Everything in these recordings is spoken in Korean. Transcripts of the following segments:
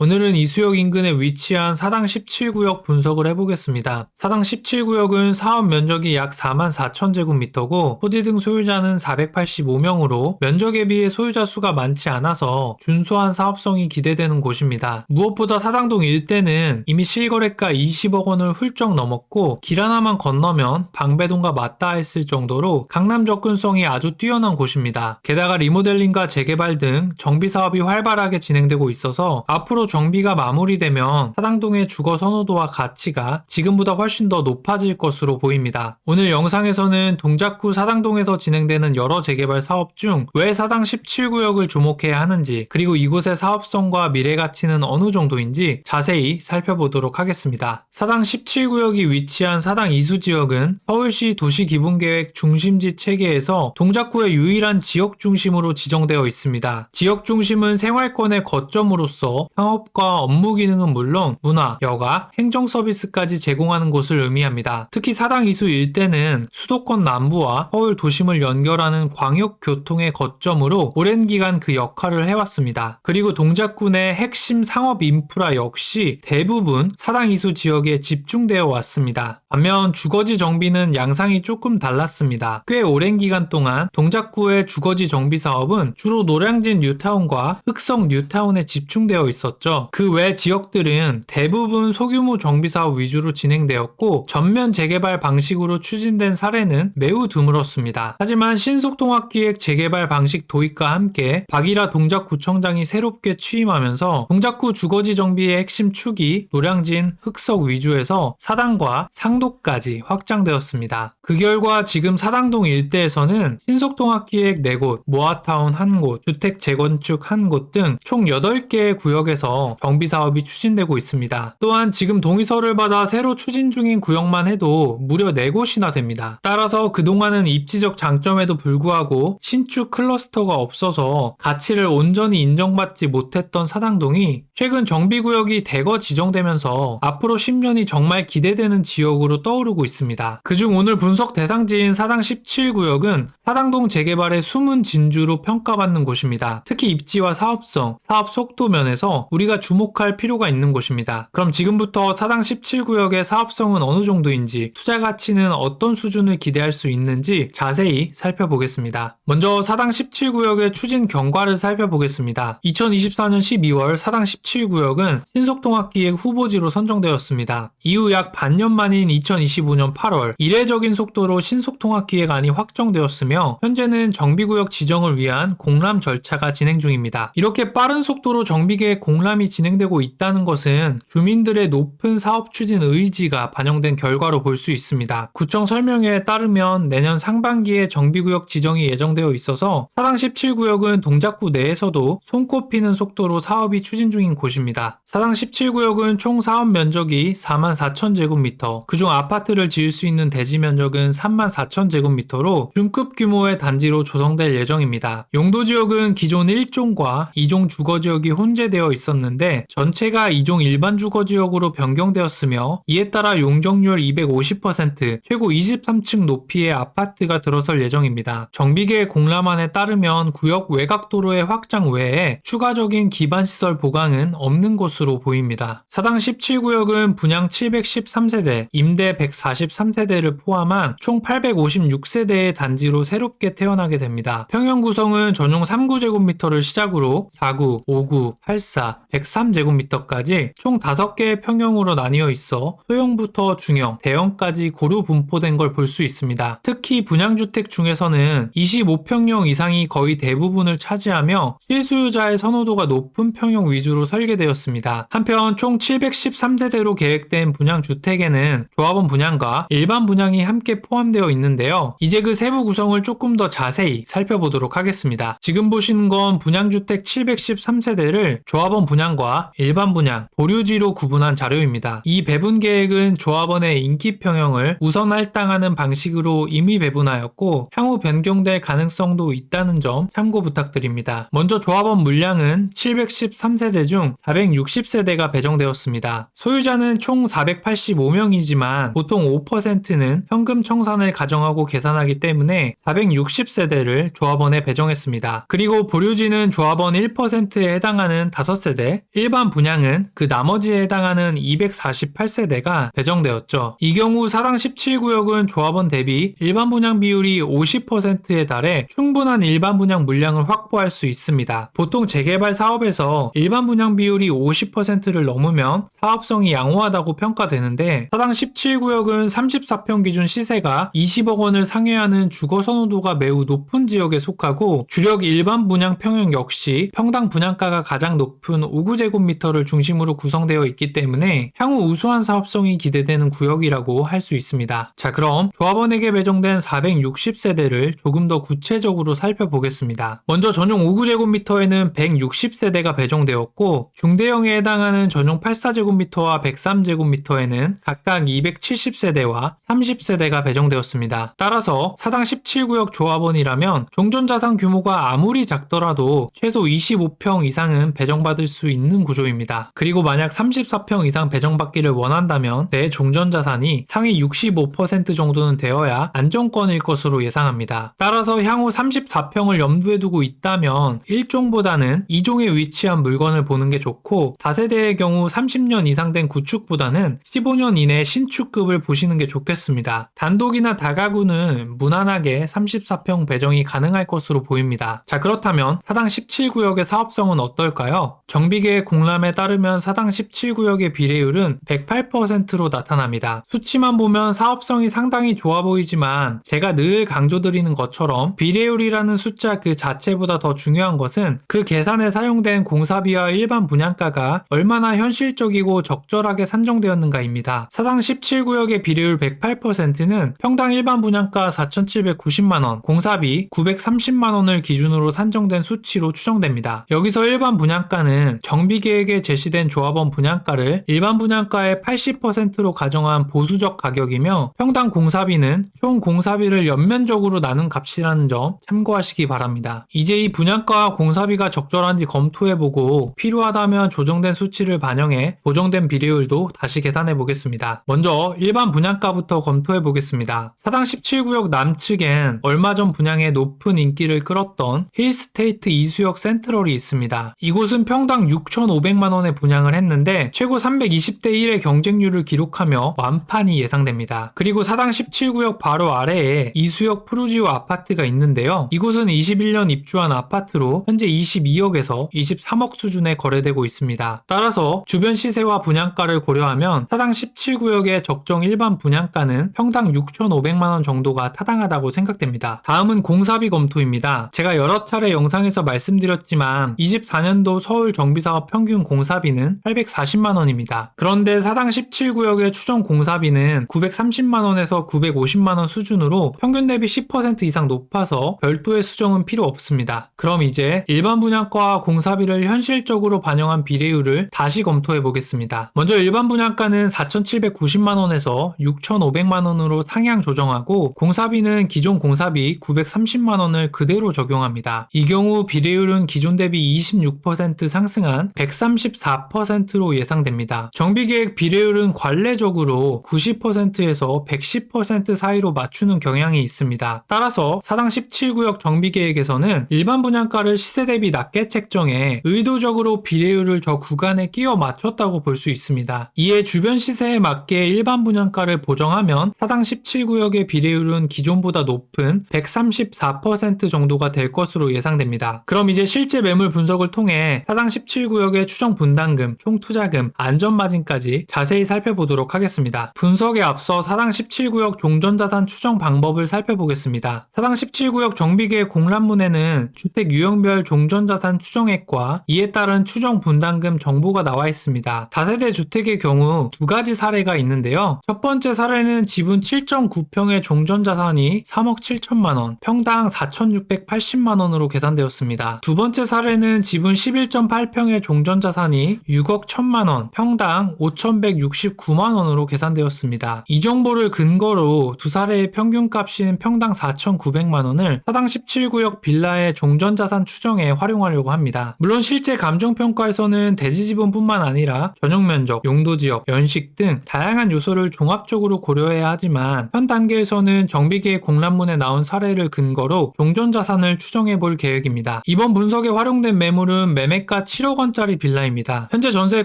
오늘은 이수역 인근에 위치한 사당 17구역 분석을 해보겠습니다. 사당 17구역은 사업 면적이 약 44,000제곱미터고 토지 등 소유자는 485명으로 면적에 비해 소유자 수가 많지 않아서 준수한 사업성이 기대되는 곳입니다. 무엇보다 사당동 일대는 이미 실거래가 20억 원을 훌쩍 넘었고 길 하나만 건너면 방배동과 맞닿아 있을 정도로 강남 접근성이 아주 뛰어난 곳입니다. 게다가 리모델링과 재개발 등 정비 사업이 활발하게 진행되고 있어서 앞으로 정비가 마무리되면 사당동의 주거 선호도와 가치가 지금보다 훨씬 더 높아질 것으로 보입니다. 오늘 영상에서는 동작구 사당동에서 진행되는 여러 재개발 사업 중 왜 사당 17구역을 주목해야 하는지, 그리고 이곳의 사업성과 미래 가치는 어느 정도인지 자세히 살펴보도록 하겠습니다. 사당 17구역이 위치한 사당 이수지역은 서울시 도시기본계획 중심지 체계에서 동작구의 유일한 지역 중심으로 지정되어 있습니다. 지역 중심은 생활권의 거점으로서 상업과 업무 기능은 물론 문화, 여가, 행정 서비스까지 제공하는 곳을 의미합니다. 특히 사당 이수 일대는 수도권 남부와 서울 도심을 연결하는 광역교통의 거점으로 오랜 기간 그 역할을 해왔습니다. 그리고 동작구 내 핵심 상업 인프라 역시 대부분 사당 이수 지역에 집중되어 왔습니다. 반면 주거지 정비는 양상이 조금 달랐습니다. 꽤 오랜 기간 동안 동작구의 주거지 정비 사업은 주로 노량진 뉴타운과 흑성 뉴타운에 집중되어 있었죠. 그 외 지역들은 대부분 소규모 정비 사업 위주로 진행되었고 전면 재개발 방식으로 추진된 사례는 매우 드물었습니다. 하지만 신속통합기획 재개발 방식 도입과 함께 박일하 동작구청장이 새롭게 취임하면서 동작구 주거지 정비의 핵심 축이 노량진, 흑석 위주에서 사당과 상도까지 확장되었습니다. 그 결과 지금 사당동 일대에서는 신속통합기획 4곳, 모아타운 1곳, 주택 재건축 1곳 등 총 8개의 구역에서 정비사업이 추진되고 있습니다. 또한 지금 동의서를 받아 새로 추진 중인 구역만 해도 무려 4곳이나 됩니다. 따라서 그동안은 입지적 장점에도 불구하고 신축 클러스터가 없어서 가치를 온전히 인정받지 못했던 사당동이 최근 정비구역이 대거 지정되면서 앞으로 10년이 정말 기대되는 지역으로 떠오르고 있습니다. 그중 오늘 분석 대상지인 사당 17구역은 사당동 재개발의 숨은 진주로 평가받는 곳입니다. 특히 입지와 사업성, 사업 속도 면에서 우리가 주목할 필요가 있는 곳입니다. 그럼 지금부터 사당 17구역의 사업성은 어느 정도인지, 투자 가치는 어떤 수준을 기대할 수 있는지 자세히 살펴보겠습니다. 먼저 사당 17구역의 추진 경과를 살펴보겠습니다. 2024년 12월 사당 17구역은 신속통합기획 후보지로 선정되었습니다. 이후 약 반년 만인 2025년 8월 이례적인 속도로 신속통합기획안이 확정되었으며 현재는 정비구역 지정을 위한 공람 절차가 진행 중입니다. 이렇게 빠른 속도로 정비계획 공람이 진행되고 있다는 것은 주민들의 높은 사업 추진 의지가 반영된 결과로 볼 수 있습니다. 구청 설명회에 따르면 내년 상반기에 정비구역 지정이 예정되어 있어서 사당 17구역은 동작구 내에서도 손꼽히는 속도로 사업이 추진 중인 곳입니다. 사당 17구역은 총 사업 면적이 44,000제곱미터, 그중 아파트를 지을 수 있는 대지 면적은 34,000제곱미터로 중급 규모의 단지로 조성될 예정입니다. 용도지역은 기존 1종과 2종 주거지역이 혼재되어 있었는데 전체가 2종 일반 주거지역으로 변경되었으며 이에 따라 용적률 250%, 최고 23층 높이의 아파트가 들어설 예정입니다. 정비계획 공람안에 따르면 구역 외곽도로의 확장 외에 추가적인 기반시설 보강은 없는 것으로 보입니다. 사당 17구역은 분양 713세대, 임대 143세대를 포함한 총 856세대의 단지로 새롭게 태어나게 됩니다. 평형 구성은 전용 3구제곱미터를 시작으로 4구, 5구, 84, 103제곱미터까지 총 5개의 평형으로 나뉘어 있어 소형부터 중형, 대형까지 고루 분포된 걸 볼 수 있습니다. 특히 분양주택 중에서는 25평형 이상이 거의 대부분을 차지하며 실수요자의 선호도가 높은 평형 위주로 설계되었습니다. 한편 총 713세대로 계획된 분양주택에는 조합원 분양과 일반 분양이 함께 포함되어 있는데요. 이제 그 세부 구성을 조금 더 자세히 살펴보도록 하겠습니다. 지금 보시는 건 분양주택 713세대를 조합원 분양과 일반 분양, 보류지로 구분한 자료입니다. 이 배분 계획은 조합원의 인기 평형을 우선 할당하는 방식으로 이미 배분하였고 향후 변경될 가능성도 있다는 점 참고 부탁드립니다. 먼저 조합원 물량은 713세대 중 460세대가 배정되었습니다. 소유자는 총 485명이지만 보통 5%는 현금 청산을 가정하고 계산하기 때문에 460세대를 조합원에 배정했습니다. 그리고 보류지는 조합원 1%에 해당하는 5세대, 50세대, 일반 분양은 그 나머지에 해당하는 248세대가 배정되었죠. 이 경우 사당 17구역은 조합원 대비 일반 분양 비율이 50%에 달해 충분한 일반 분양 물량을 확보할 수 있습니다. 보통 재개발 사업에서 일반 분양 비율이 50%를 넘으면 사업성이 양호하다고 평가되는데 사당 17구역은 34평 기준 시세가 20억 원을 상회하는 주거 선호도가 매우 높은 지역에 속하고 주력 일반 분양 평형 역시 평당 분양가가 가장 높은 5구제곱미터를 중심으로 구성되어 있기 때문에 향후 우수한 사업성이 기대되는 구역이라고 할 수 있습니다. 자, 그럼 조합원에게 배정된 460세대를 조금 더 구체적으로 살펴보겠습니다. 먼저 전용 5구제곱미터에는 160세대가 배정되었고 중대형에 해당하는 전용 84제곱미터와 103제곱미터에는 각각 270세대와 30세대가 배정되었습니다. 따라서 사당 17구역 조합원이라면 종전자산 규모가 아무리 작더라도 최소 25평 이상은 배정받을 수 있는 구조입니다. 그리고 만약 34평 이상 배정받기를 원한다면 내 종전자산이 상위 65% 정도는 되어야 안정권일 것으로 예상합니다. 따라서 향후 34평을 염두에 두고 있다면 1종보다는 2종에 위치한 물건을 보는 게 좋고 다세대의 경우 30년 이상 된 구축보다는 15년 이내 신축급을 보시는 게 좋겠습니다. 단독이나 다가구는 무난하게 34평 배정이 가능할 것으로 보입니다. 자, 그렇다면 사당 17구역의 사업성은 어떨까요? 정비계획 공람에 따르면 사당 17구역의 비례율은 108%로 나타납니다. 수치만 보면 사업성이 상당히 좋아 보이지만 제가 늘 강조드리는 것처럼 비례율이라는 숫자 그 자체보다 더 중요한 것은 그 계산에 사용된 공사비와 일반 분양가가 얼마나 현실적이고 적절하게 산정되었는가입니다. 사당 17구역의 비례율 108%는 평당 일반 분양가 4,790만원, 공사비 930만원을 기준으로 산정된 수치로 추정됩니다. 여기서 일반 분양가는 정비계획에 제시된 조합원 분양가를 일반 분양가의 80%로 가정한 보수적 가격이며 평당 공사비는 총 공사비를 연면적으로 나눈 값이라는 점 참고하시기 바랍니다. 이제 이 분양가와 공사비가 적절한지 검토해보고 필요하다면 조정된 수치를 반영해 보정된 비례율도 다시 계산해 보겠습니다. 먼저 일반 분양가부터 검토해 보겠습니다. 사당 17구역 남측엔 얼마 전 분양에 높은 인기를 끌었던 힐스테이트 이수역 센트럴이 있습니다. 이곳은 평당 6,500만원에 분양을 했는데 최고 320대 1의 경쟁률을 기록하며 완판이 예상됩니다. 그리고 사당 17구역 바로 아래에 이수역 프루지오 아파트가 있는데요. 이곳은 21년 입주한 아파트로 현재 22억에서 23억 수준에 거래되고 있습니다. 따라서 주변 시세와 분양가를 고려하면 사당 17구역의 적정 일반 분양가는 평당 6,500만원 정도가 타당하다고 생각됩니다. 다음은 공사비 검토입니다. 제가 여러 차례 영상에서 말씀드렸지만 24년도 서울 정비사업 평균 공사비는 840만원입니다. 그런데 사당 17구역의 추정 공사비는 930만원에서 950만원 수준으로 평균 대비 10% 이상 높아서 별도의 수정은 필요 없습니다. 그럼 이제 일반 분양가와 공사비를 현실적으로 반영한 비례율을 다시 검토해 보겠습니다. 먼저 일반 분양가는 4,790만원에서 6,500만원으로 상향 조정하고 공사비는 기존 공사비 930만원을 그대로 적용합니다. 이 경우 비례율은 기존 대비 26% 상승한 134%로 예상됩니다. 정비계획 비례율은 관례적으로 90%에서 110% 사이로 맞추는 경향이 있습니다. 따라서 사당 17구역 정비계획에서는 일반 분양가를 시세 대비 낮게 책정해 의도적으로 비례율을 저 구간에 끼워 맞췄다고 볼 수 있습니다. 이에 주변 시세에 맞게 일반 분양가를 보정하면 사당 17구역의 비례율은 기존보다 높은 134% 정도가 될 것으로 예상됩니다. 그럼 이제 실제 매물 분석을 통해 사당 17구역의 추정 분담금, 총 투자금, 안전마진까지 자세히 살펴보도록 하겠습니다. 분석에 앞서 사당 17구역 종전자산 추정 방법을 살펴보겠습니다. 사당 17구역 정비계획 공람문에는 주택 유형별 종전자산 추정액과 이에 따른 추정 분담금 정보가 나와 있습니다. 다세대 주택의 경우 두 가지 사례가 있는데요. 첫 번째 사례는 지분 7.9평의 종전자산이 3억 7천만원, 평당 4,680만원으로 계산되었습니다. 두 번째 사례는 지분 11.8평의 종전자산이 6억 1천만원, 평당 5,169만원으로 계산되었습니다. 이 정보를 근거로 두 사례의 평균값인 평당 4,900만원을 사당 17구역 빌라의 종전자산 추정에 활용하려고 합니다. 물론 실제 감정평가에서는 대지지분뿐만 아니라 전용면적, 용도지역, 연식 등 다양한 요소를 종합적으로 고려해야 하지만 현 단계에서는 정비계획 공람문에 나온 사례를 근거로 종전자산을 추정해 볼 계획입니다. 이번 분석에 활용된 매물은 매매가 7억 7억 원짜리 빌라입니다. 현재 전세에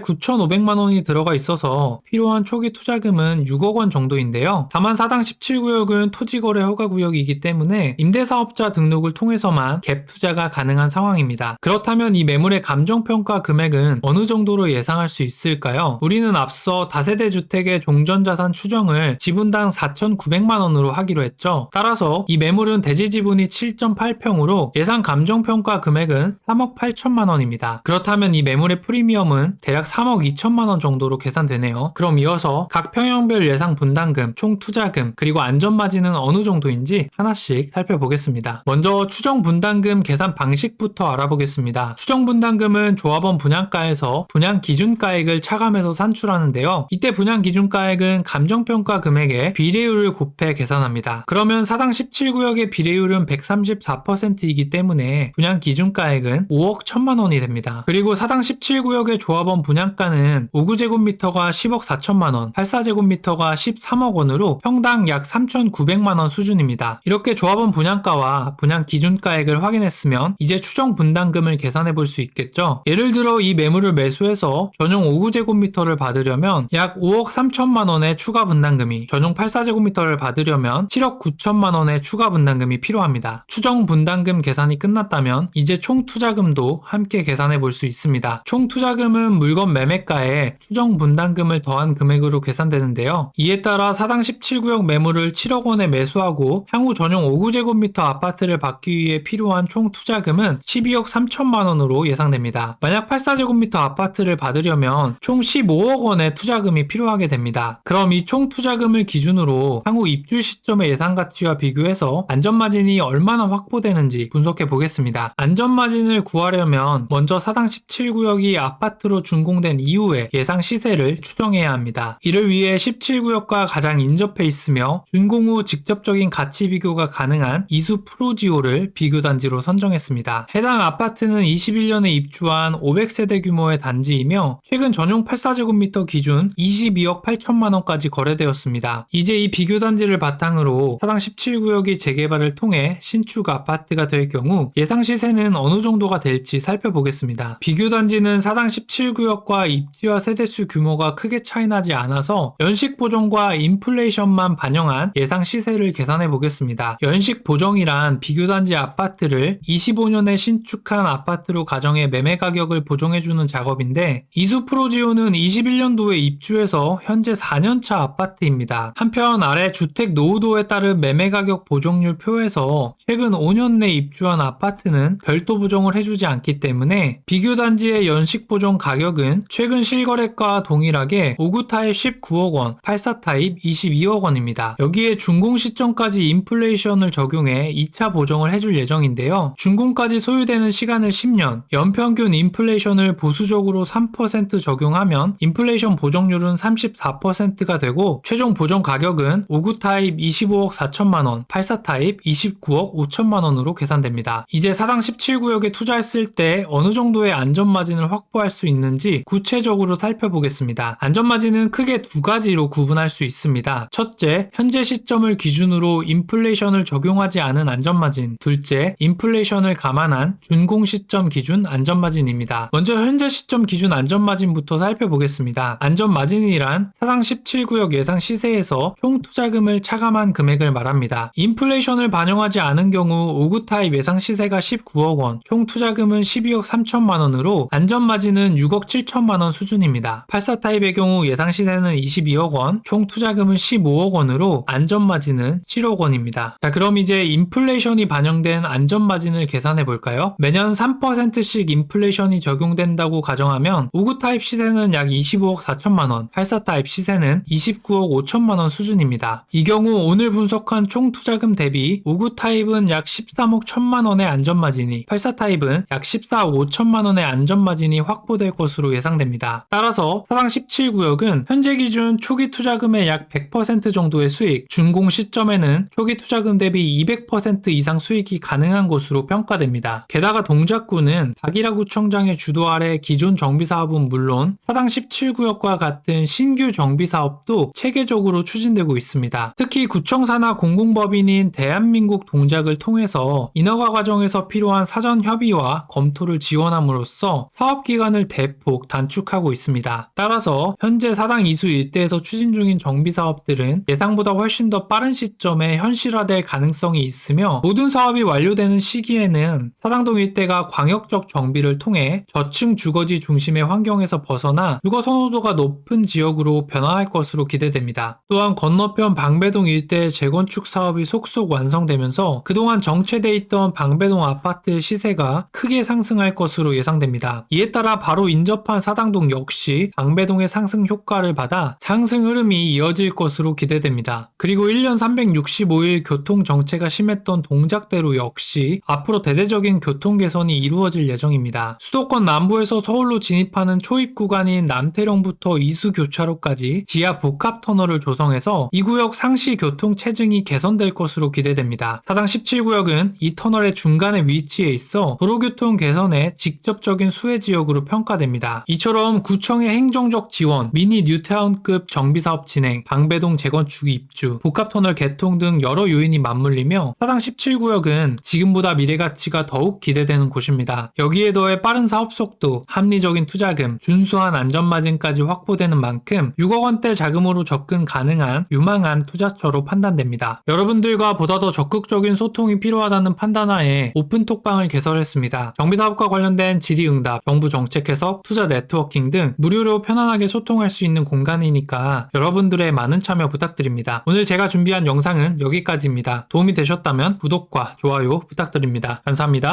9,500만 원이 들어가 있어서 필요한 초기 투자금은 6억 원 정도인데요. 다만 사당 17구역은 토지거래 허가구역이기 때문에 임대사업자 등록을 통해서만 갭 투자가 가능한 상황입니다. 그렇다면 이 매물의 감정평가 금액은 어느 정도로 예상할 수 있을까요? 우리는 앞서 다세대 주택의 종전자산 추정을 지분당 4,900만 원으로 하기로 했죠. 따라서 이 매물은 대지 지분이 7.8평으로 예상 감정평가 금액은 3억 8천만 원입니다. 그렇다면 이 매물의 프리미엄은 대략 3억 2천만 원 정도로 계산되네요. 그럼 이어서 각 평형별 예상 분담금, 총 투자금, 그리고 안전마진은 어느 정도인지 하나씩 살펴보겠습니다. 먼저 추정 분담금 계산 방식부터 알아보겠습니다. 추정 분담금은 조합원 분양가에서 분양 기준가액을 차감해서 산출하는데요. 이때 분양 기준가액은 감정평가 금액의 비례율을 곱해 계산합니다. 그러면 사당 17구역의 비례율은 134%이기 때문에 분양 기준가액은 5억 1천만 원이 됩니다. 그리고 사당 17구역의 조합원 분양가는 5구제곱미터가 10억 4천만 원, 84제곱미터가 13억 원으로 평당 약 3,900만 원 수준입니다. 이렇게 조합원 분양가와 분양 기준가액을 확인했으면 이제 추정 분담금을 계산해 볼 수 있겠죠. 예를 들어 이 매물을 매수해서 전용 5구제곱미터를 받으려면 약 5억 3천만 원의 추가 분담금이, 전용 84제곱미터를 받으려면 7억 9천만 원의 추가 분담금이 필요합니다. 추정 분담금 계산이 끝났다면 이제 총 투자금도 함께 계산해 볼 수 있습니다. 총 투자금은 물건 매매가에 추정 분담금을 더한 금액으로 계산되는데요. 이에 따라 사당 17구역 매물을 7억 원에 매수하고 향후 전용 5구제곱미터 아파트를 받기 위해 필요한 총 투자금은 12억 3천만 원으로 예상됩니다. 만약 84제곱미터 아파트를 받으려면 총 15억 원의 투자금이 필요하게 됩니다. 그럼 이 총 투자금을 기준으로 향후 입주 시점의 예상 가치와 비교해서 안전마진이 얼마나 확보되는지 분석해 보겠습니다. 안전마진을 구하려면 먼저 사당 17구역이 아파트로 준공된 이후에 예상 시세를 추정해야 합니다. 이를 위해 17구역과 가장 인접해 있으며 준공 후 직접적인 가치 비교가 가능한 이수 프로지오를 비교단지로 선정했습니다. 해당 아파트는 21년에 입주한 500세대 규모의 단지이며 최근 전용 84제곱미터 기준 22억 8천만 원까지 거래되었습니다. 이제 이 비교단지를 바탕으로 사당 17구역이 재개발을 통해 신축 아파트가 될 경우 예상 시세는 어느 정도가 될지 살펴보겠습니다. 비교단지는 사당 17구역과 입지와 세대수 규모가 크게 차이나지 않아서 연식 보정과 인플레이션만 반영한 예상 시세를 계산해 보겠습니다. 연식 보정이란 비교단지 아파트를 25년에 신축한 아파트로 가정해 매매 가격을 보정해주는 작업인데, 이수 프로지오는 21년도에 입주해서 현재 4년차 아파트입니다. 한편 아래 주택 노후도에 따른 매매 가격 보정률 표에서 최근 5년 내 입주한 아파트는 별도 보정을 해주지 않기 때문에 비교단지의 연식 보정 가격은 최근 실거래가와 동일하게 5구 타입 19억 원, 84 타입 22억 원입니다. 여기에 준공 시점까지 인플레이션을 적용해 2차 보정을 해줄 예정인데요. 준공까지 소요되는 시간을 10년, 연평균 인플레이션을 보수적으로 3% 적용하면 인플레이션 보정률은 34%가 되고 최종 보정 가격은 5구 타입 25억 4천만 원, 84 타입 29억 5천만 원으로 계산됩니다. 이제 사당 17구역에 투자했을 때 어느 정도의 안전마진을 확보할 수 있는지 구체적으로 살펴보겠습니다. 안전마진은 크게 두 가지로 구분할 수 있습니다. 첫째, 현재 시점을 기준으로 인플레이션을 적용하지 않은 안전마진. 둘째, 인플레이션을 감안한 준공 시점 기준 안전마진입니다. 먼저 현재 시점 기준 안전마진부터 살펴보겠습니다. 안전마진이란 사당 17구역 예상 시세에서 총 투자금을 차감한 금액을 말합니다. 인플레이션을 반영하지 않은 경우 5구 타입 예상 시세가 19억 원, 총 투자금은 12억 3천만 원으로 안전마진은 6억 7천만 원 수준입니다. 84 타입의 경우 예상 시세는 22억 원, 총 투자금은 15억 원으로 안전마진은 7억 원입니다. 자, 그럼 이제 인플레이션이 반영된 안전마진을 계산해 볼까요? 매년 3%씩 인플레이션이 적용된다고 가정하면 5구 타입 시세는 약 25억 4천만 원, 84 타입 시세는 29억 5천만 원 수준입니다. 이 경우 오늘 분석한 총 투자금 대비 5구 타입은 약 13억 1천만 원의 안전마진이, 84 타입은 약 14억 5천만 원의 안전마진이 확보될 것으로 예상됩니다. 따라서 사당 17구역은 현재 기준 초기 투자금의 약 100% 정도의 수익, 준공 시점에는 초기 투자금 대비 200% 이상 수익이 가능한 것으로 평가됩니다. 게다가 동작구는 박일하 구청장의 주도 아래 기존 정비사업은 물론 사당 17구역과 같은 신규 정비사업도 체계적으로 추진되고 있습니다. 특히 구청 산하 공공법인인 대한민국 동작을 통해서 인허가 과정에서 필요한 사전 협의와 검토를 지원함으로써 함으로써 사업 기간을 대폭 단축하고 있습니다. 따라서 현재 사당 이수 일대에서 추진 중인 정비 사업들은 예상보다 훨씬 더 빠른 시점에 현실화될 가능성이 있으며 모든 사업이 완료되는 시기에는 사당동 일대가 광역적 정비를 통해 저층 주거지 중심의 환경에서 벗어나 주거 선호도가 높은 지역으로 변화할 것으로 기대됩니다. 또한 건너편 방배동 일대의 재건축 사업이 속속 완성되면서 그동안 정체돼 있던 방배동 아파트의 시세가 크게 상승할 것으로 예상됩니다. 이에 따라 바로 인접한 사당동 역시 방배동의 상승 효과를 받아 상승 흐름이 이어질 것으로 기대됩니다. 그리고 1년 365일 교통 정체가 심했던 동작대로 역시 앞으로 대대적인 교통 개선이 이루어질 예정입니다. 수도권 남부에서 서울로 진입하는 초입 구간인 남태령부터 이수교차로까지 지하 복합 터널을 조성해서 이 구역 상시 교통 체증이 개선될 것으로 기대됩니다. 사당 17구역은 이 터널의 중간에 위치해 있어 도로교통 개선에 직접적인 수혜 지역으로 평가됩니다. 이처럼 구청의 행정적 지원, 미니 뉴타운급 정비사업 진행, 방배동 재건축 입주, 복합터널 개통 등 여러 요인이 맞물리며 사당 17구역은 지금보다 미래가치가 더욱 기대되는 곳입니다. 여기에 더해 빠른 사업 속도, 합리적인 투자금, 준수한 안전마진까지 확보되는 만큼 6억 원대 자금으로 접근 가능한 유망한 투자처로 판단됩니다. 여러분들과 보다 더 적극적인 소통이 필요하다는 판단하에 오픈톡방을 개설했습니다. 정비사업과 관련된 질의응답, 정부 정책 해석, 투자 네트워킹 등 무료로 편안하게 소통할 수 있는 공간이니까 여러분들의 많은 참여 부탁드립니다. 오늘 제가 준비한 영상은 여기까지입니다. 도움이 되셨다면 구독과 좋아요 부탁드립니다. 감사합니다.